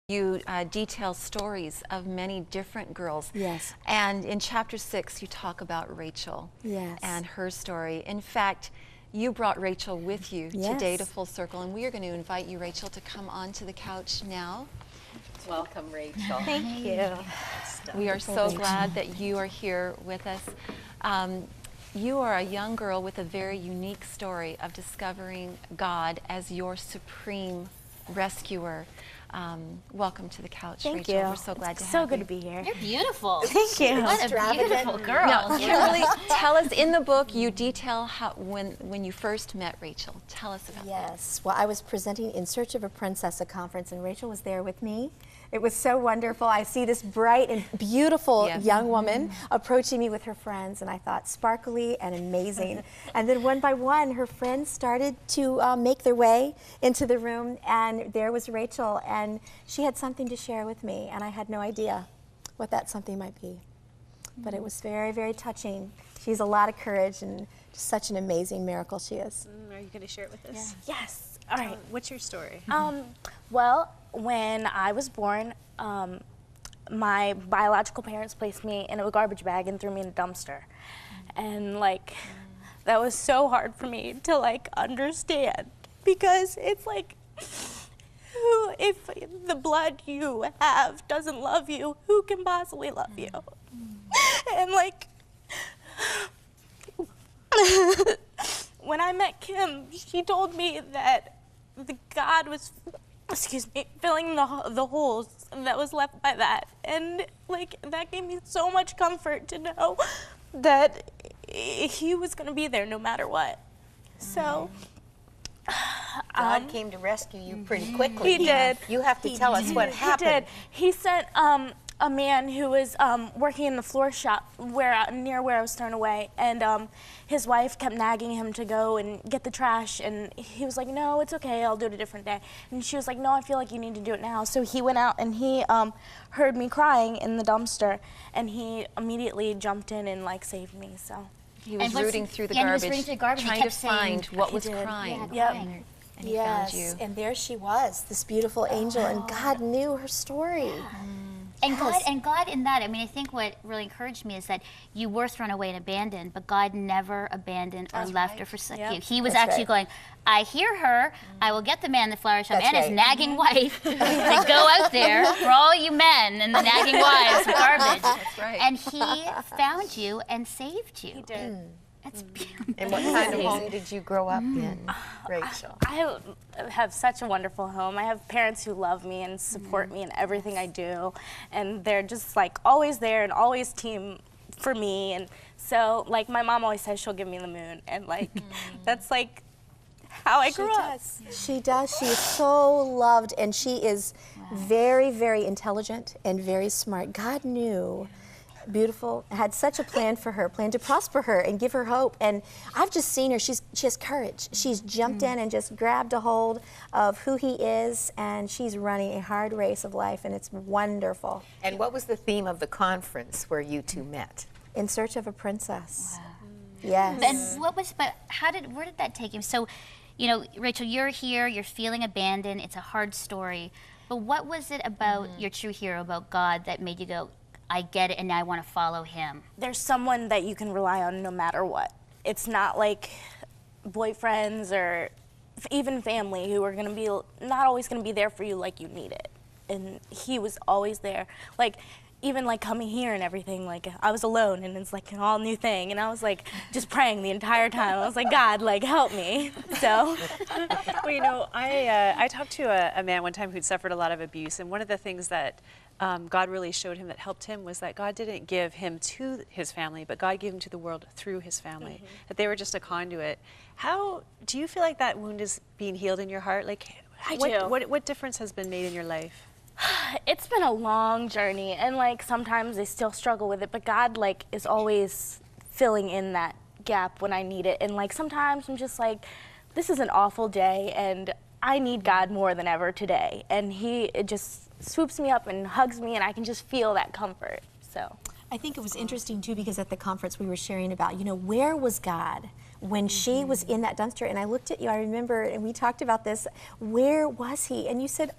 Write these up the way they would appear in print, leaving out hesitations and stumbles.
You detail stories of many different girls. Yes. And in chapter 6, you talk about Rachael. Yes. And her story. In fact, you brought Rachael with you Yes. today to Full Circle, and we are going to invite you, Rachael, to come onto the couch now. Welcome, Rachael. Thank you. We are so glad that you are here with us. You are a young girl with a very unique story of discovering God as your supreme rescuer. Welcome to the couch, Thank Rachael. you. We're so glad to have So you. good to be here. You're beautiful. Thank you. What a beautiful girl. Now, Kimberly, tell us, in the book, you detail how when you first met Rachael. Tell us about that. Yes. Well, I was presenting In Search of a Princess, a conference, and Rachael was there with me. It was so wonderful. I see this bright and beautiful Yes. young woman approaching me with her friends, and I thought sparkly and amazing. And then one by one, her friends started to make their way into the room, and there was Rachael, and she had something to share with me, and I had no idea what that something might be. But it was very, very touching. She has a lot of courage, and just such an amazing miracle she is. Are you going to share it with us? Yes. All right. What's your story? Well, when I was born, my biological parents placed me in a garbage bag and threw me in a dumpster. And like, that was so hard for me to like understand, because it's like, if the blood you have doesn't love you, who can possibly love you? And like, when I met Kim, she told me that the God was, filling the holes that was left by that. And like, that gave me so much comfort to know that he was gonna be there no matter what. So, God came to rescue you pretty quickly. He did. You have to tell us what happened. He did. He sent a man who was working in the floor shop near where I was thrown away, and his wife kept nagging him to go and get the trash, and he was like, no, it's okay, I'll do it a different day. And she was like, no, I feel like you need to do it now. So he went out and he heard me crying in the dumpster, and he immediately jumped in and like saved me. So He was rooting through the he garbage, was rooting through the garbage. trying He to kept saying, find what was did. crying. Yeah, Yep. crying. And he found you. And there she was, this beautiful angel, and God knew her story. And Yes. God in that, I mean, I think what really encouraged me is that you were thrown away and abandoned, but God never abandoned or left or forsook you. He was That's actually right. going, I hear her, I will get the man in the flower shop That's and his right. nagging wife to go out there for all you men and the nagging wives with garbage. That's right. And he found you and saved you. he did. That's beautiful. And what kind of home did you grow up in, Rachael? I have such a wonderful home. I have parents who love me and support me in everything I do, and they're just like always there and always team for me. And so like my mom always says she'll give me the moon, and like that's like how I grew up. She does. She is so loved, and she is very, very intelligent and very smart. God knew. Beautiful, had such a plan for her, plan to prosper her and give her hope. And I've just seen her, she has courage. She's jumped in and just grabbed a hold of who he is, and she's running a hard race of life, and it's wonderful. And what was the theme of the conference where you two met? In Search of a Princess. Yes. And what was, but where did that take you? So, you know, Rachael, you're here, you're feeling abandoned, it's a hard story, but what was it about your true hero, about God, that made you go, I get it, and now I want to follow him? There's someone that you can rely on no matter what. It's not like boyfriends or even family who are gonna be not always gonna be there for you like you need it. And he was always there. Like, even like coming here and everything, like I was alone and it's like an all new thing, and I was like just praying the entire time. I was like, God, like help me. So Well, you know, I talked to a man one time who'd suffered a lot of abuse, and one of the things that God really showed him that helped him was that God didn't give him to his family, but God gave him to the world through his family, that they were just a conduit. How do you feel like that wound is being healed in your heart? Like, I do. What difference has been made in your life? it's been a long journey, and like sometimes I still struggle with it, but God like is always filling in that gap when I need it. And like sometimes I'm just like, this is an awful day and I need God more than ever today. And it just swoops me up and hugs me, and I can just feel that comfort. So I think it was interesting too, because at the conference we were sharing about, you know, where was God when she was in that dumpster? And I looked at you, I remember, and we talked about this, where was he? And you said,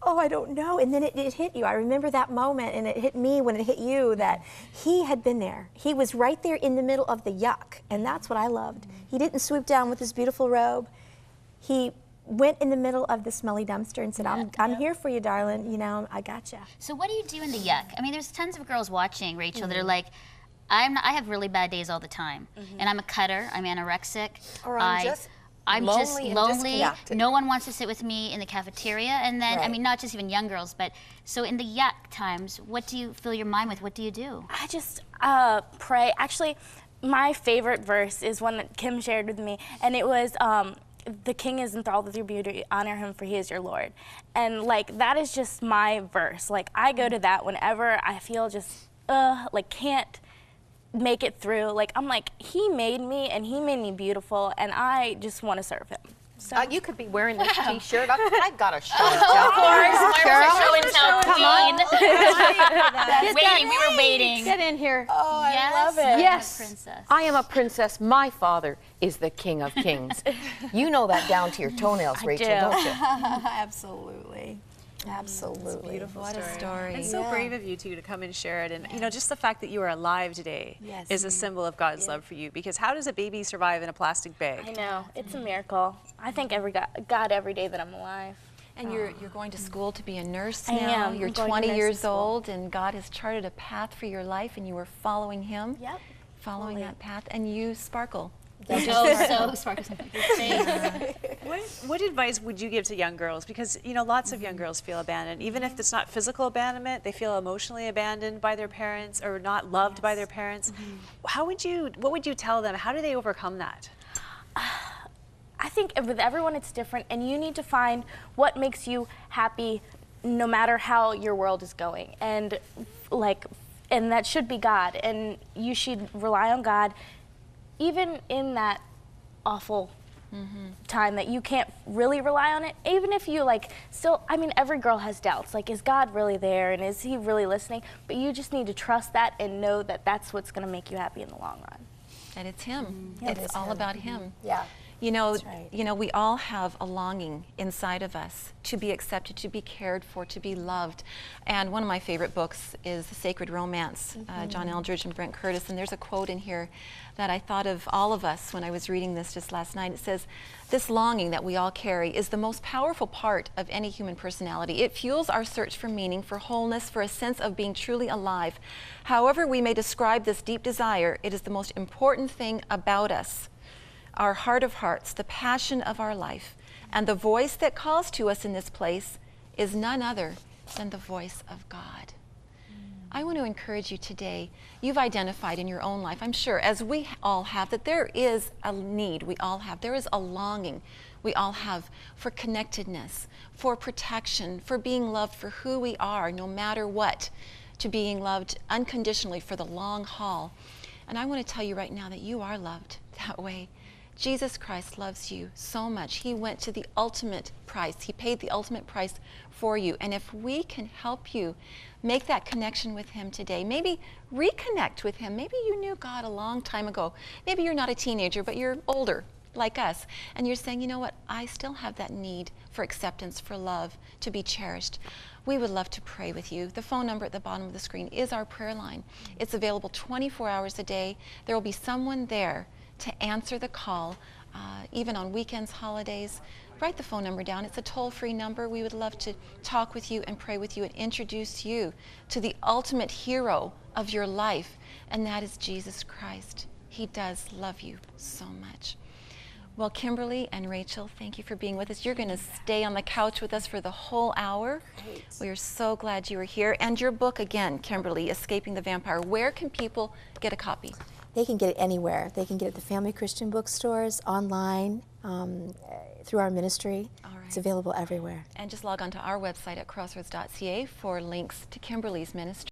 oh, I don't know. And then it hit you. I remember that moment, and it hit me when it hit you, that he had been there. He was right there in the middle of the yuck, and that's what I loved. He didn't swoop down with his beautiful robe. He went in the middle of the smelly dumpster and said, I'm here for you, darling. You know, I gotcha. So what do you do in the yuck? I mean, there's tons of girls watching, Rachael, that are like, I have really bad days all the time, and I'm a cutter. I'm anorexic. Or I'm just lonely and disconnected. No one wants to sit with me in the cafeteria. And then, I mean, not just even young girls, but so in the yuck times, what do you fill your mind with? What do you do? I just pray. Actually, my favorite verse is one that Kim shared with me, and it was, the king is enthralled with your beauty, honor him for he is your Lord. And like, that is just my verse. Like, I go to that whenever I feel just, like, can't make it through. Like, I'm like, he made me and he made me beautiful, and I just want to serve him. So You could be wearing this t-shirt. I've got a shirt. Of course, show and tell queen. Waiting, we were waiting. Get in here. Oh, I Yes. love it. Yes, Princess. I am a princess. My father is the king of kings. You know that down to your toenails, Rachel, do. don't you? Absolutely. Absolutely. Beautiful What a story. And so brave of you two to come and share it. And you know, just the fact that you are alive today is a symbol of God's love for you. Because how does a baby survive in a plastic bag? I know, it's a miracle. I thank God every day that I'm alive. And you're going to school to be a nurse I now. am. You're I'm going to 20 nursing years school. old, and God has charted a path for your life, and you are following Him. Yep. Following that path, and you sparkle. So sparkles. What advice would you give to young girls? Because you know, lots of young girls feel abandoned. Even if it's not physical abandonment, they feel emotionally abandoned by their parents or not loved by their parents. What would you tell them? How do they overcome that? I think with everyone it's different, and you need to find what makes you happy no matter how your world is going. And and that should be God, and you should rely on God even in that awful time that you can't really rely on it. Even if you still, I mean, every girl has doubts, like, is God really there and is he really listening? But you just need to trust that and know that that's what's going to make you happy in the long run. And it's Him. Yeah, It's it's all Him. about Him. Yeah. You know, That's right. we all have a longing inside of us to be accepted, to be cared for, to be loved. And one of my favorite books is The Sacred Romance, John Eldridge and Brent Curtis. And there's a quote in here that I thought of all of us when I was reading this just last night. It says, "This longing that we all carry is the most powerful part of any human personality. It fuels our search for meaning, for wholeness, for a sense of being truly alive. However we may describe this deep desire, it is the most important thing about us. Our heart of hearts, the passion of our life, and the voice that calls to us in this place is none other than the voice of God." I want to encourage you today. You've identified in your own life, I'm sure, as we all have, that there is a need we all have. There is a longing we all have for connectedness, for protection, for being loved for who we are, no matter what, to being loved unconditionally for the long haul. And I want to tell you right now that you are loved that way. Jesus Christ loves you so much. He went to the ultimate price. He paid the ultimate price for you. And if we can help you make that connection with Him today, maybe reconnect with Him. Maybe you knew God a long time ago. Maybe you're not a teenager, but you're older, like us. And you're saying, you know what, I still have that need for acceptance, for love, to be cherished. We would love to pray with you. The phone number at the bottom of the screen is our prayer line. It's available 24 hours a day. There will be someone there to answer the call, even on weekends, holidays. Write the phone number down. It's a toll-free number. We would love to talk with you and pray with you and introduce you to the ultimate hero of your life, and that is Jesus Christ. He does love you so much. Well, Kimberly and Rachael, thank you for being with us. You're going to stay on the couch with us for the whole hour. Great. We are so glad you were here. And your book again, Kimberly, Escaping the Vampire. Where can people get a copy? They can get it anywhere. They can get it at the Family Christian bookstores, online, through our ministry. All right. It's available everywhere. And just log on to our website at crossroads.ca for links to Kimberly's ministry.